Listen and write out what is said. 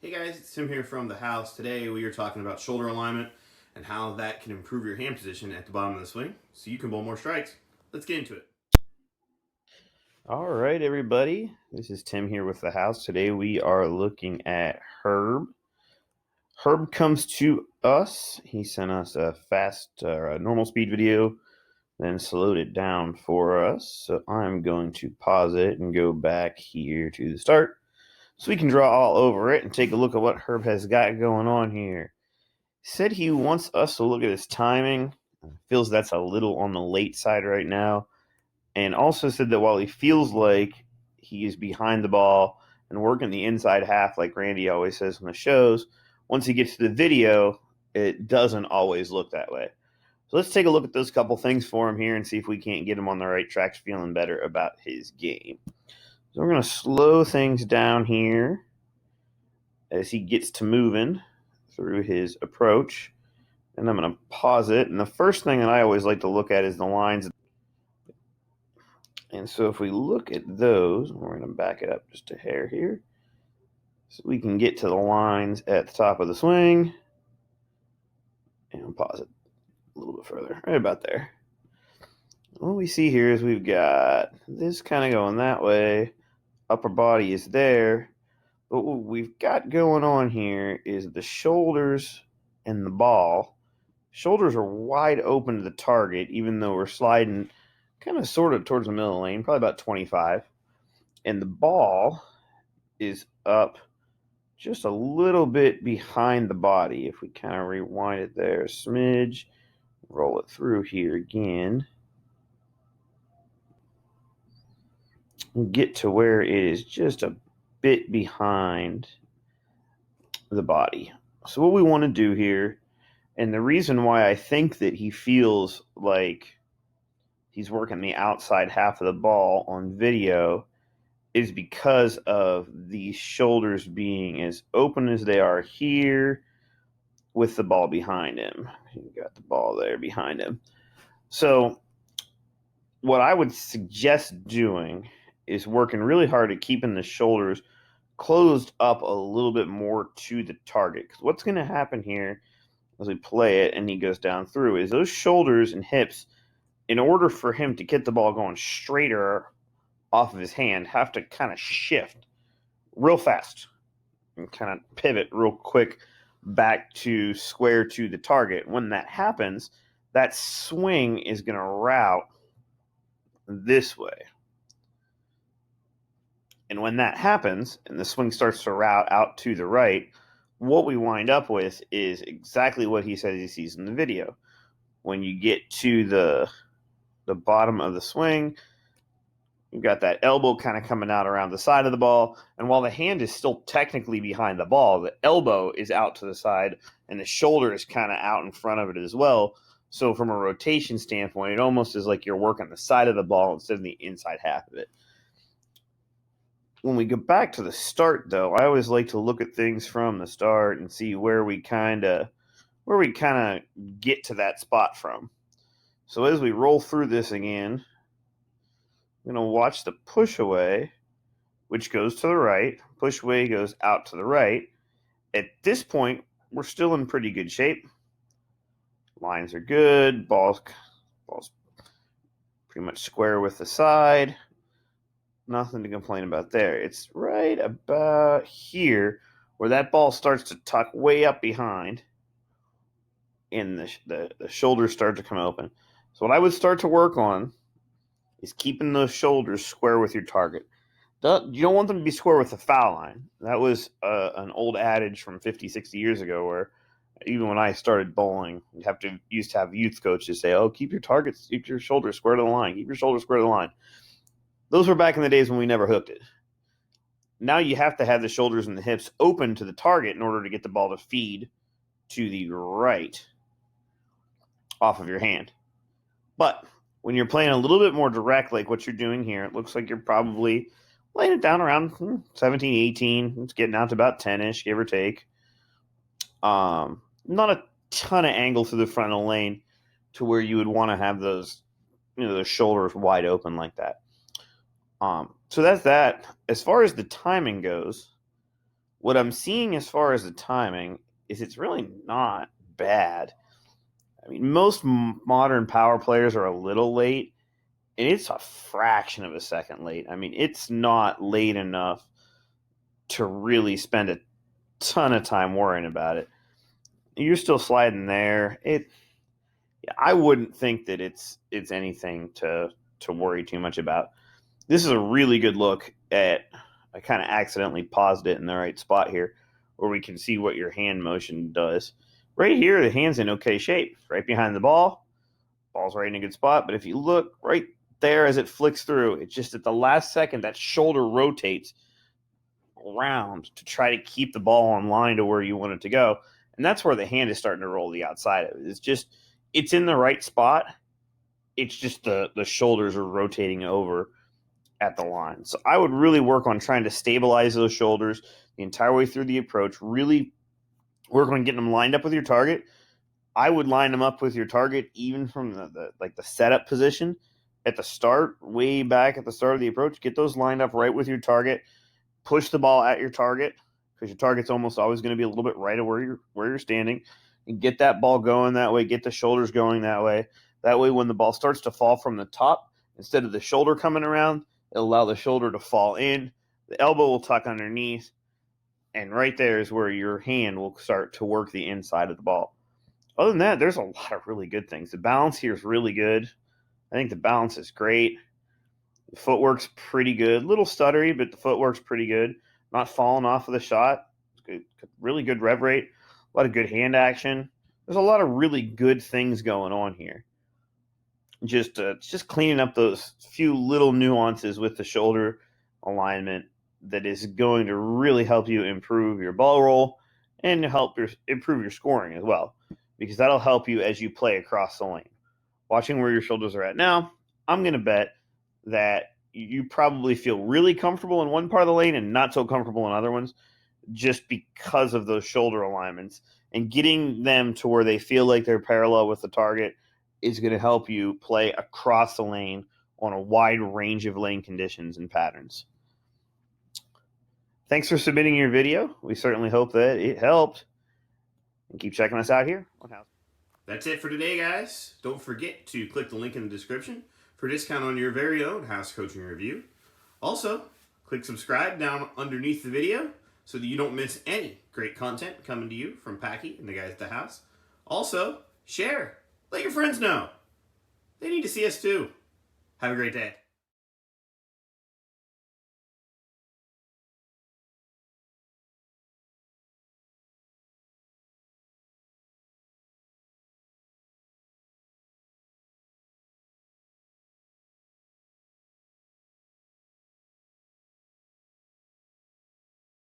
Hey guys, it's Tim here from the house. Today we are talking about shoulder alignment and how that can improve your hand position at the bottom of the swing so you can bowl more strikes. Let's get into it. All right, everybody. This is Tim here with the house. Today we are looking at Herb. Herb comes to us. He sent us a normal speed video, then slowed it down for us. So I'm going to pause it and go back here to the start so we can draw all over it and take a look at what Herb has got going on here. He said he wants us to look at his timing. Feels that's a little on the late side right now. And also said that while he feels like he is behind the ball and working the inside half, like Randy always says on the shows, once he gets to the video, it doesn't always look that way. So let's take a look at those couple things for him here and see if we can't get him on the right tracks, feeling better about his game. So we're going to slow things down here as he gets to moving through his approach. And I'm going to pause it. And the first thing that I always like to look at is the lines. And so if we look at those, we're going to back it up just a hair here. So we can get to the lines at the top of the swing. And pause it a little bit further, right about there. What we see here is we've got this kind of going that way. Upper body is there. But what we've got going on here is the shoulders and the ball. Shoulders are wide open to the target, even though we're sliding kind of sort of towards the middle of the lane, probably about 25. And the ball is up just a little bit behind the body. If we kind of rewind it there a smidge, roll it through here again, we'll get to where it is just a bit behind the body. So what we want to do here, and the reason why I think that he feels like he's working the outside half of the ball on video, is because of these shoulders being as open as they are here with the ball behind him. You got the ball there behind him. So what I would suggest doing is working really hard at keeping the shoulders closed up a little bit more to the target. Because what's going to happen here as we play it and he goes down through is those shoulders and hips, in order for him to get the ball going straighter off of his hand, have to kind of shift real fast and kind of pivot real quick back to square to the target. When that happens, that swing is going to route this way. And when that happens and the swing starts to route out to the right, what we wind up with is exactly what he says he sees in the video. When you get to the bottom of the swing, you've got that elbow kind of coming out around the side of the ball. And while the hand is still technically behind the ball, the elbow is out to the side and the shoulder is kind of out in front of it as well. So from a rotation standpoint, it almost is like you're working the side of the ball instead of the inside half of it. When we go back to the start, though, I always like to look at things from the start and see where we kind of get to that spot from. So as we roll through this again, I'm going to watch the push away, which goes to the right. Push away goes out to the right. At this point, we're still in pretty good shape. Lines are good. Ball's pretty much square with the side. Nothing to complain about there. It's right about here where that ball starts to tuck way up behind and the shoulders start to come open. So what I would start to work on is keeping those shoulders square with your target. You don't want them to be square with the foul line. That was an old adage from 50, 60 years ago where even when I started bowling, used to have youth coaches say, oh, keep your shoulders square to the line. Keep your shoulders square to the line. Those were back in the days when we never hooked it. Now you have to have the shoulders and the hips open to the target in order to get the ball to feed to the right off of your hand. But when you're playing a little bit more direct, like what you're doing here, it looks like you're probably laying it down around 17, 18. It's getting out to about 10-ish, give or take. Not a ton of angle through the front of the lane to where you would want to have those shoulders wide open like that. So that's that. As far as the timing goes, What I'm seeing as far as the timing is it's really not bad. I mean, most modern power players are a little late, and it's a fraction of a second late. I mean, it's not late enough to really spend a ton of time worrying about it. You're still sliding there. I wouldn't think that it's anything to worry too much about. This is a really good look at. I kind of accidentally paused it in the right spot here, where we can see what your hand motion does. Right here, the hand's in okay shape. Right behind the ball. Ball's right in a good spot. But if you look right there as it flicks through, it's just at the last second that shoulder rotates around to try to keep the ball on line to where you want it to go. And that's where the hand is starting to roll the outside of it. It's in the right spot. It's just the shoulders are rotating over at the line. So I would really work on trying to stabilize those shoulders the entire way through the approach. Really work on getting them lined up with your target. I would line them up with your target even from the setup position at the start, way back at the start of the approach. Get those lined up right with your target. Push the ball at your target, because your target's almost always going to be a little bit right of where you're standing, and get that ball going that way. Get the shoulders going that way. That way, when the ball starts to fall from the top, instead of the shoulder coming around, it'll allow the shoulder to fall in. The elbow will tuck underneath, and right there is where your hand will start to work the inside of the ball. Other than that, there's a lot of really good things. The balance here is really good. I think the balance is great. The footwork's pretty good. Little stuttery, but the footwork's pretty good. Not falling off of the shot. It's good. Really good rev rate. A lot of good hand action. There's a lot of really good things going on here. Just cleaning up those few little nuances with the shoulder alignment that is going to really help you improve your ball roll and help improve your scoring as well, because that'll help you as you play across the lane. Watching where your shoulders are at now, I'm going to bet that you probably feel really comfortable in one part of the lane and not so comfortable in other ones, just because of those shoulder alignments. And getting them to where they feel like they're parallel with the target is going to help you play across the lane on a wide range of lane conditions and patterns. Thanks for submitting your video. We certainly hope that it helped. And keep checking us out here on House. That's it for today, guys. Don't forget to click the link in the description for a discount on your very own house coaching review. Also, click subscribe down underneath the video so that you don't miss any great content coming to you from Packy and the guys at the house. Also, share. Let your friends know. They need to see us too. Have a great day.